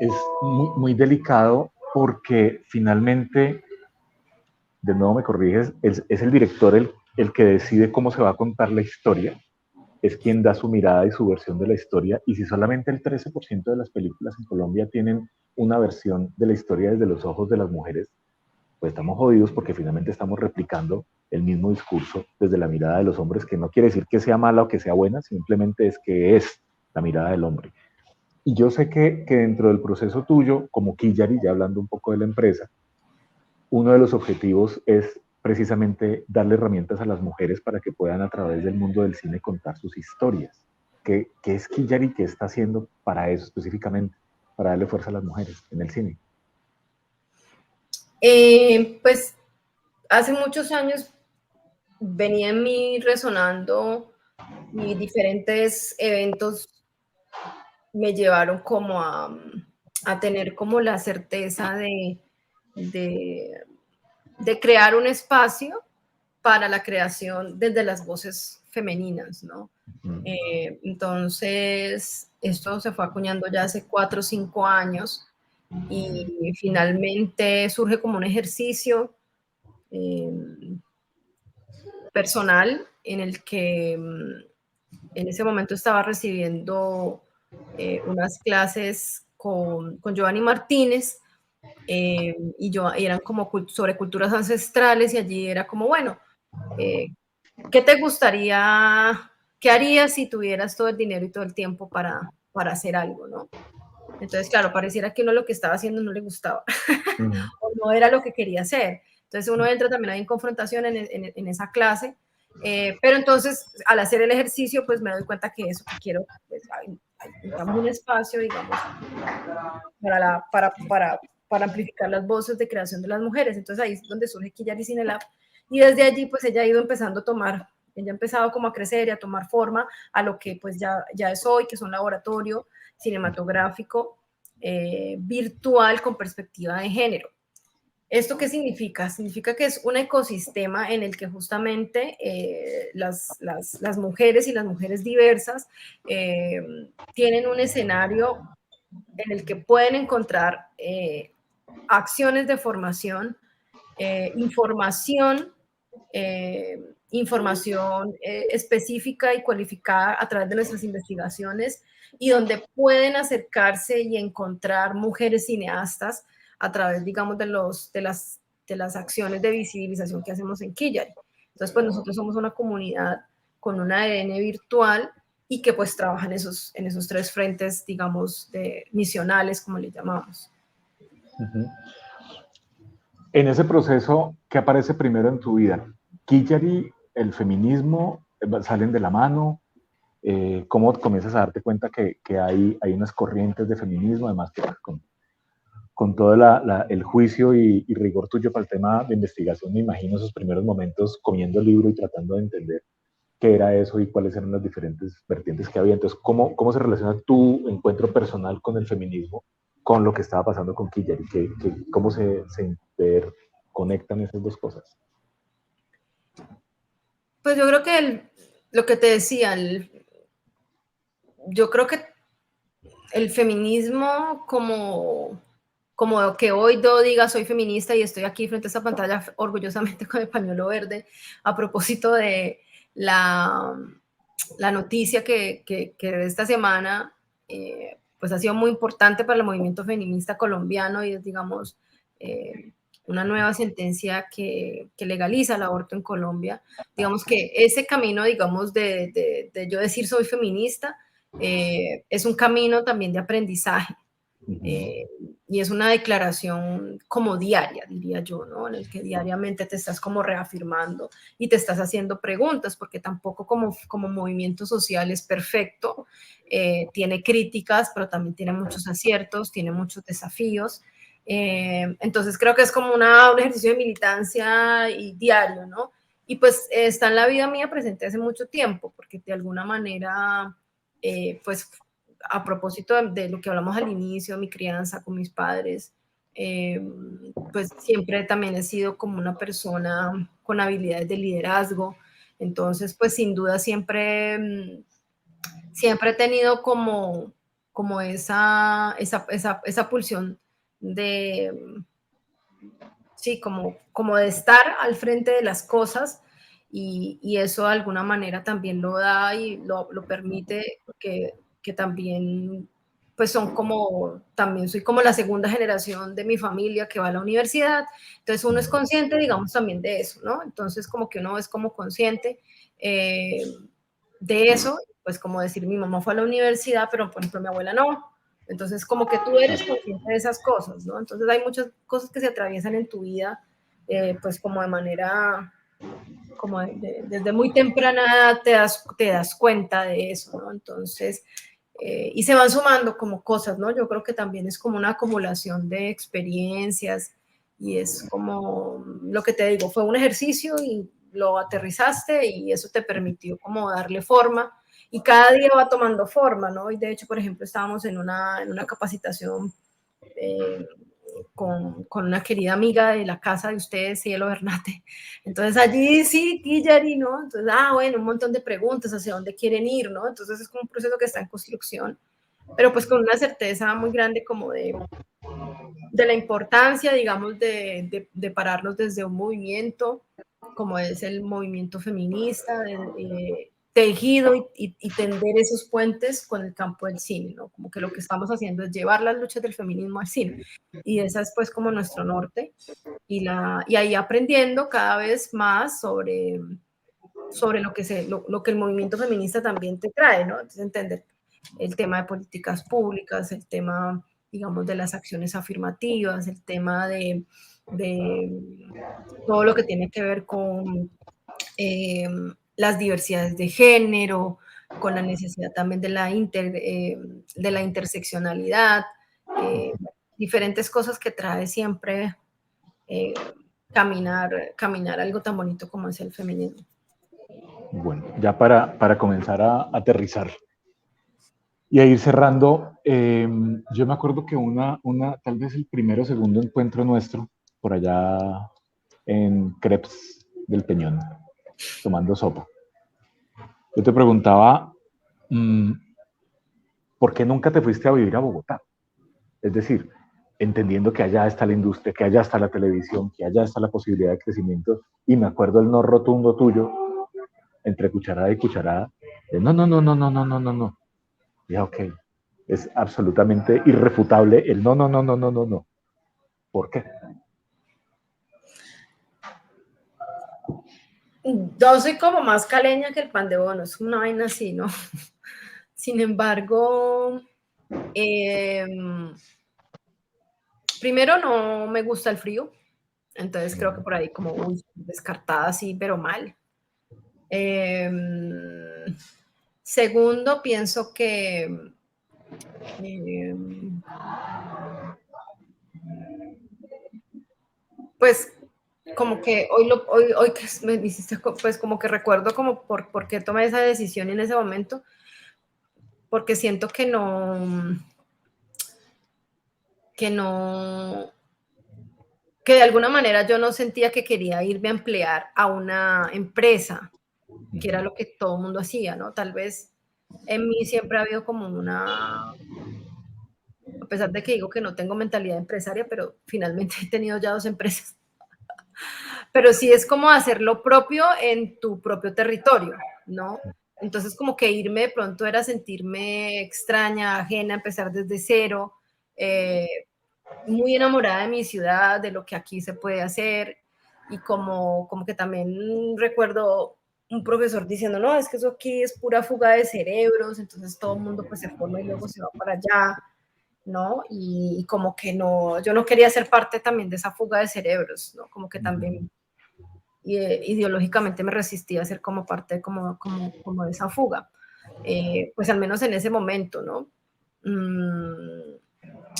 muy, muy delicado porque finalmente, de nuevo me corriges, es el director el que decide cómo se va a contar la historia, es quien da su mirada y su versión de la historia, y si solamente el 13% de las películas en Colombia tienen una versión de la historia desde los ojos de las mujeres, pues estamos jodidos porque finalmente estamos replicando el mismo discurso desde la mirada de los hombres, que no quiere decir que sea mala o que sea buena, simplemente es que es la mirada del hombre. Y yo sé que dentro del proceso tuyo, como Killary, ya hablando un poco de la empresa, uno de los objetivos es precisamente darle herramientas a las mujeres para que puedan a través del mundo del cine contar sus historias. ¿Qué es Killary? ¿Qué está haciendo para eso específicamente? Para darle fuerza a las mujeres en el cine. Pues hace muchos años venía en mí resonando y diferentes eventos me llevaron como a tener como la certeza de, de crear un espacio para la creación desde las voces femeninas, ¿no? Entonces, esto se fue acuñando ya hace 4 o 5 años y finalmente surge como un ejercicio eh, personal en el que en ese momento estaba recibiendo unas clases con Giovanni Martínez y eran como sobre culturas ancestrales, y allí era como, bueno, ¿qué te gustaría, qué harías si tuvieras todo el dinero y todo el tiempo para hacer algo, ¿no? Entonces, claro, pareciera que uno lo que estaba haciendo no le gustaba o no era lo que quería hacer. Entonces uno entra también ahí en confrontación en esa clase, pero entonces al hacer el ejercicio pues me doy cuenta que eso que quiero, pues encontramos un espacio, digamos, para amplificar las voces de creación de las mujeres. Entonces ahí es donde surge Quillari Cinelab, y desde allí pues ella ha ido empezando a tomar, ella ha empezado como a crecer y a tomar forma a lo que pues ya es hoy, que es un laboratorio cinematográfico virtual con perspectiva de género. ¿Esto qué significa? Significa que es un ecosistema en el que justamente las mujeres y las mujeres diversas tienen un escenario en el que pueden encontrar acciones de formación, información, información específica y cualificada a través de nuestras investigaciones, y donde pueden acercarse y encontrar mujeres cineastas a través, digamos, de las acciones de visibilización que hacemos en Quillari. Entonces, pues nosotros somos una comunidad con un ADN virtual y que pues trabaja en esos tres frentes, digamos, misionales, como le llamamos. En ese proceso, ¿qué aparece primero en tu vida? ¿Quillari, el feminismo, salen de la mano? ¿Cómo comienzas a darte cuenta que hay unas corrientes de feminismo, además que con todo el juicio y rigor tuyo para el tema de investigación? Me imagino esos primeros momentos comiendo el libro y tratando de entender qué era eso y cuáles eran las diferentes vertientes que había. Entonces, ¿cómo se relaciona tu encuentro personal con el feminismo con lo que estaba pasando con Quillari? ¿Cómo se interconectan esas dos cosas? Pues yo creo que lo que te decía, yo creo que el feminismo como que hoy yo diga soy feminista y estoy aquí frente a esta pantalla orgullosamente con el pañuelo verde a propósito de la noticia que esta semana pues ha sido muy importante para el movimiento feminista colombiano, y es, digamos, una nueva sentencia que legaliza el aborto en Colombia. Digamos que ese camino, digamos, de yo decir soy feminista, es un camino también de aprendizaje. Y es una declaración como diaria, diría yo, ¿no? En el que diariamente te estás como reafirmando y te estás haciendo preguntas, porque tampoco como movimiento social es perfecto, tiene críticas, pero también tiene muchos aciertos, tiene muchos desafíos. Entonces creo que es como un ejercicio de militancia y diario, ¿no? Y pues está en la vida mía presente hace mucho tiempo, porque de alguna manera, pues a propósito de lo que hablamos al inicio, mi crianza con mis padres, pues siempre también he sido como una persona con habilidades de liderazgo. Entonces, pues sin duda siempre he tenido como esa pulsión de, sí, como de estar al frente de las cosas, y eso de alguna manera también lo da y lo permite, que también pues también soy como la segunda generación de mi familia que va a la universidad. Entonces uno es consciente, digamos, también de eso, ¿no? Entonces como que uno es como consciente de eso, pues como decir, mi mamá fue a la universidad, pero por ejemplo mi abuela no. Entonces, como que tú eres consciente de esas cosas, ¿no? Entonces, hay muchas cosas que se atraviesan en tu vida, pues como de manera, como desde muy temprana edad te das cuenta de eso, ¿no? Entonces, y se van sumando como cosas, ¿no? Yo creo que también es como una acumulación de experiencias, y es como lo que te digo, fue un ejercicio y lo aterrizaste y eso te permitió como darle forma, y cada día va tomando forma, ¿no? Y de hecho, por ejemplo, estábamos en una capacitación con una querida amiga de la casa de ustedes, Cielo Bernate. Entonces allí sí, Guillermo, ¿no? Entonces, bueno, un montón de preguntas hacia dónde quieren ir, ¿no? Entonces es como un proceso que está en construcción, pero pues con una certeza muy grande como de la importancia, digamos, de pararnos desde un movimiento, como es el movimiento feminista, tejido y tender esos puentes con el campo del cine, ¿no? Como que lo que estamos haciendo es llevar las luchas del feminismo al cine. Y esa es pues como nuestro norte. Y ahí aprendiendo cada vez más sobre lo que el movimiento feminista también te trae, ¿no? Entonces entender el tema de políticas públicas, el tema, digamos, de las acciones afirmativas, el tema de todo lo que tiene que ver con las diversidades de género, con la necesidad también de la interseccionalidad, diferentes cosas que trae siempre caminar algo tan bonito como es el feminismo. Bueno, ya para comenzar a aterrizar y a ir cerrando, yo me acuerdo que tal vez el primero o segundo encuentro nuestro, por allá en Crepes del Peñón, tomando sopa. Yo te preguntaba, ¿por qué nunca te fuiste a vivir a Bogotá? Es decir, entendiendo que allá está la industria, que allá está la televisión, que allá está la posibilidad de crecimiento, y me acuerdo el no rotundo tuyo, entre cucharada y cucharada, de no, no, no, no, no, no, no, no, no. Ya, ok, es absolutamente irrefutable el no, no, no, no, no, no, no. ¿Por qué? Yo soy como más caleña que el pan de bono, es una vaina así, ¿no? Sin embargo, primero no me gusta el frío, entonces creo que por ahí como, uy, descartada así, pero mal. Segundo, pienso que pues como que hoy que me hiciste, pues como que recuerdo como por qué tomé esa decisión en ese momento, porque siento que que de alguna manera yo no sentía que quería irme a emplear a una empresa, que era lo que todo el mundo hacía, ¿no? Tal vez en mí siempre ha habido como a pesar de que digo que no tengo mentalidad empresaria, pero finalmente he tenido ya 2 empresas. Pero sí es como hacer lo propio en tu propio territorio, ¿no? Entonces como que irme de pronto era sentirme extraña, ajena, empezar desde cero, muy enamorada de mi ciudad, de lo que aquí se puede hacer, y como que también recuerdo un profesor diciendo, no, es que eso aquí es pura fuga de cerebros, entonces todo el mundo pues se forma y luego se va para allá, ¿no? Y como que no, yo no quería ser parte también de esa fuga de cerebros, ¿no? Como que también ideológicamente me resistía a ser como parte como de esa fuga, pues al menos en ese momento, ¿no?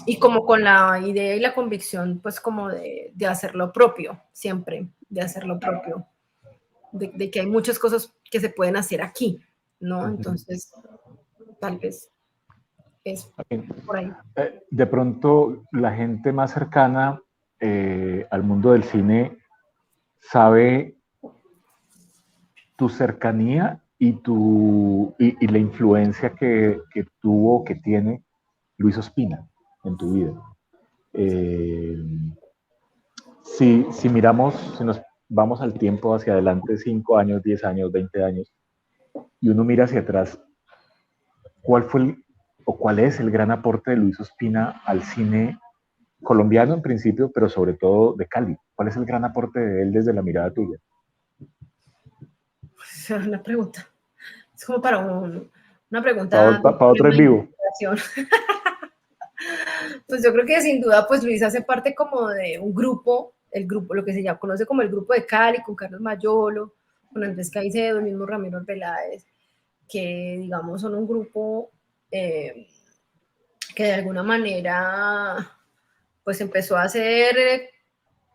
Y como con la idea y la convicción, pues como de hacer lo propio, siempre, de hacer lo propio, de que hay muchas cosas que se pueden hacer aquí, ¿no? Entonces, tal vez es por ahí. De pronto, la gente más cercana al mundo del cine sabe tu cercanía y la influencia que tuvo, que tiene Luis Ospina en tu vida. Si miramos, si nos vamos al tiempo hacia adelante, 5 años, 10 años, 20 años, y uno mira hacia atrás, ¿cuál fue o cuál es el gran aporte de Luis Ospina al cine colombiano en principio, pero sobre todo de Cali? ¿Cuál es el gran aporte de él desde la mirada tuya? Es una pregunta. Es como para una pregunta Para otro en vivo. Pues yo creo que sin duda, pues Luis hace parte como de un grupo, el grupo, lo que se llama, conoce como el grupo de Cali, con Carlos Mayolo, con Andrés Caicedo, el mismo Ramiro Arbeláez, que digamos son un grupo que de alguna manera pues empezó a hacer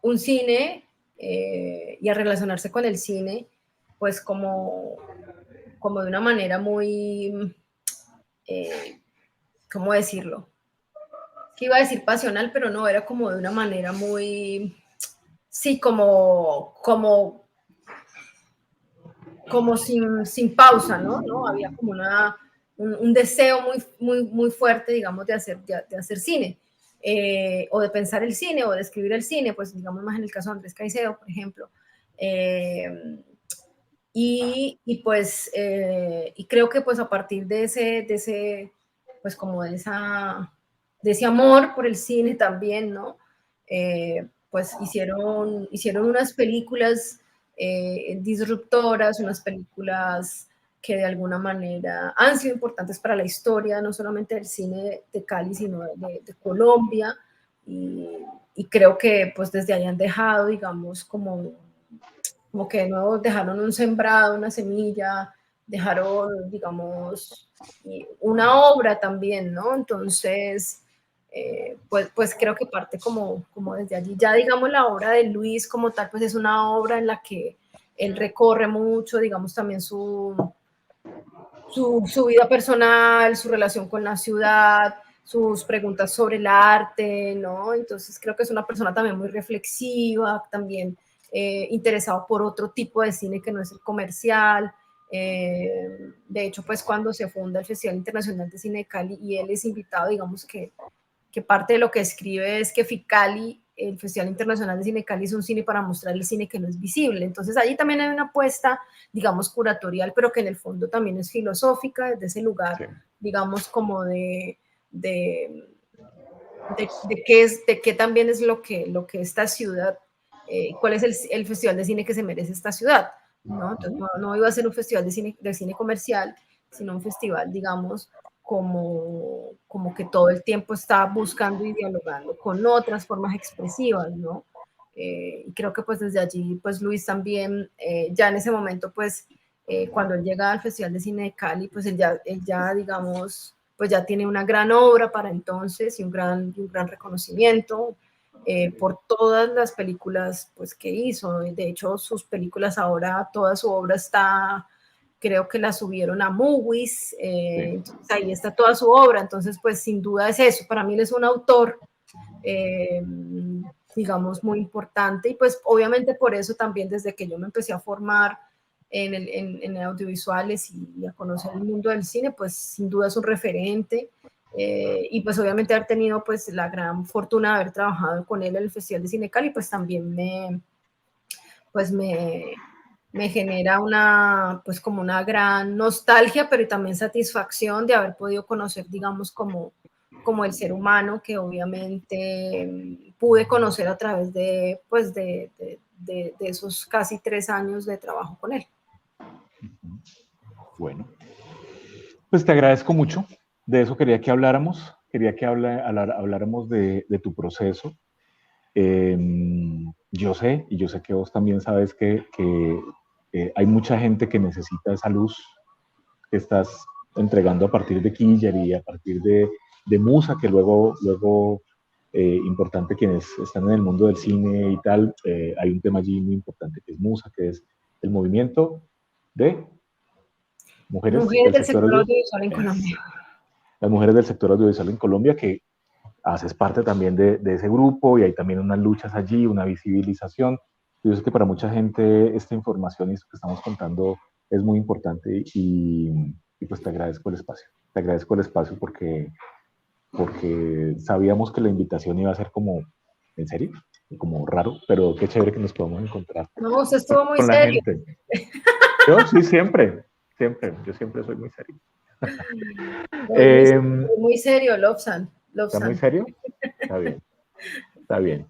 un cine y a relacionarse con el cine pues como de una manera muy, ¿cómo decirlo? Que iba a decir pasional, pero no, era como de una manera muy, sí, como sin pausa, ¿no? ¿no? Había como un deseo muy fuerte, digamos, de hacer cine, o de pensar el cine, o de escribir el cine, pues digamos más en el caso de Andrés Caicedo, por ejemplo. Y creo que pues a partir de pues como de ese amor por el cine también, ¿no? Pues hicieron unas películas disruptoras, unas películas que de alguna manera han sido importantes para la historia, no solamente del cine de Cali, sino de Colombia, y creo que pues desde ahí han dejado, digamos, como que no dejaron un sembrado, una semilla, dejaron, digamos, una obra también, ¿no? Entonces, pues creo que parte como desde allí. Ya, digamos, la obra de Luis como tal, pues es una obra en la que él recorre mucho, digamos, también su vida personal, su relación con la ciudad, sus preguntas sobre el arte, ¿no? Entonces creo que es una persona también muy reflexiva, también interesado por otro tipo de cine que no es el comercial. De hecho, pues cuando se funda el Festival Internacional de Cine de Cali y él es invitado, digamos que parte de lo que escribe es que FICALI, el Festival Internacional de Cine de Cali, es un cine para mostrar el cine que no es visible. Entonces allí también hay una apuesta, digamos, curatorial, pero que en el fondo también es filosófica, desde ese lugar, sí, digamos, como de qué también es lo que esta ciudad, cuál es el festival de cine que se merece esta ciudad, ¿no? Entonces no iba a ser un festival de cine comercial, sino un festival, digamos, como que todo el tiempo está buscando y dialogando con otras formas expresivas, ¿no? Y creo que pues desde allí, pues Luis también, ya en ese momento, pues cuando él llega al Festival de Cine de Cali, pues él ya digamos, pues ya tiene una gran obra para entonces y un gran reconocimiento por todas las películas pues, que hizo. De hecho, sus películas ahora, toda su obra está, creo que la subieron a Movies, entonces ahí está toda su obra, entonces pues sin duda es eso. Para mí él es un autor, digamos, muy importante y pues obviamente por eso también desde que yo me empecé a formar en audiovisuales y a conocer el mundo del cine, pues sin duda es un referente. Y pues obviamente haber tenido pues la gran fortuna de haber trabajado con él en el Festival de Cine Cali, pues también me genera pues como una gran nostalgia, pero también satisfacción de haber podido conocer, digamos, como el ser humano que obviamente pude conocer a través pues de esos casi 3 años de trabajo con él. Bueno, pues te agradezco mucho. De eso quería que habláramos. Quería que habláramos de tu proceso. Yo sé, y yo sé que vos también sabes que hay mucha gente que necesita esa luz que estás entregando a partir de Quiller y a partir de Musa, que luego importante quienes están en el mundo del cine y tal, hay un tema allí muy importante que es Musa, que es el movimiento de mujeres del sector audiovisual en Colombia. Las mujeres del sector audiovisual en Colombia, que haces parte también de ese grupo y hay también unas luchas allí, una visibilización. Yo sé que para mucha gente esta información y esto que estamos contando es muy importante y pues te agradezco el espacio. Te agradezco el espacio porque sabíamos que la invitación iba a ser como, ¿en serio? Como raro, pero qué chévere que nos podamos encontrar. No, usted estuvo muy con la serio. Gente. Yo sí, siempre, yo siempre soy muy serio. Muy serio, Lobsan. ¿Está muy serio? Está bien, está bien.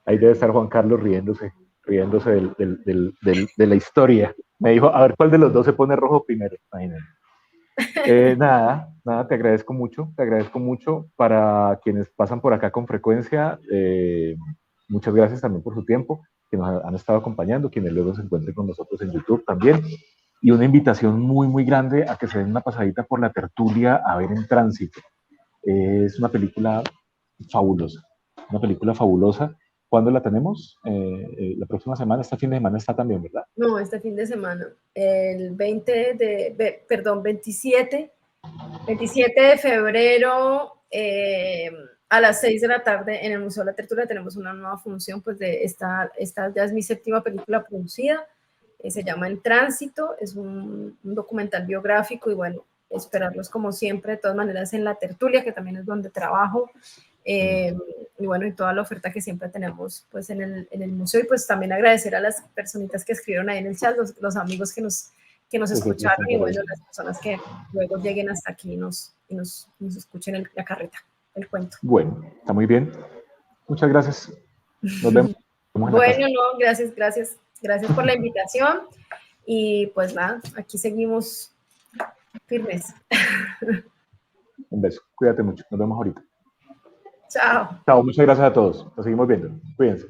Ahí debe estar Juan Carlos riéndose de la historia. Me dijo, a ver cuál de los dos se pone rojo primero. Imagínate. Nada, te agradezco mucho. Para quienes pasan por acá con frecuencia, muchas gracias también por su tiempo, que nos han estado acompañando, quienes luego se encuentren con nosotros en YouTube también. Y una invitación muy, muy grande a que se den una pasadita por la tertulia a ver En Tránsito. Es una película fabulosa. ¿Cuándo la tenemos? La próxima semana, este fin de semana está también, ¿verdad? No, este fin de semana. El 27 de febrero a las 6 de la tarde en el Museo de la Tertulia tenemos una nueva función, pues de esta ya es mi séptima película producida, se llama En Tránsito, es un documental biográfico y bueno, esperarlos como siempre, de todas maneras en la tertulia, que también es donde trabajo, Y bueno, y toda la oferta que siempre tenemos pues en el museo, y pues también agradecer a las personitas que escribieron ahí en el chat, los amigos que nos escucharon, y bueno, las personas que luego lleguen hasta aquí y nos escuchen la carreta, el cuento. Bueno, está muy bien. Muchas gracias. Nos vemos. Bueno, no, gracias por la invitación, y pues nada, aquí seguimos firmes. Un beso. Cuídate mucho. Nos vemos ahorita. Chao. Chao. Muchas gracias a todos. Nos seguimos viendo. Cuídense.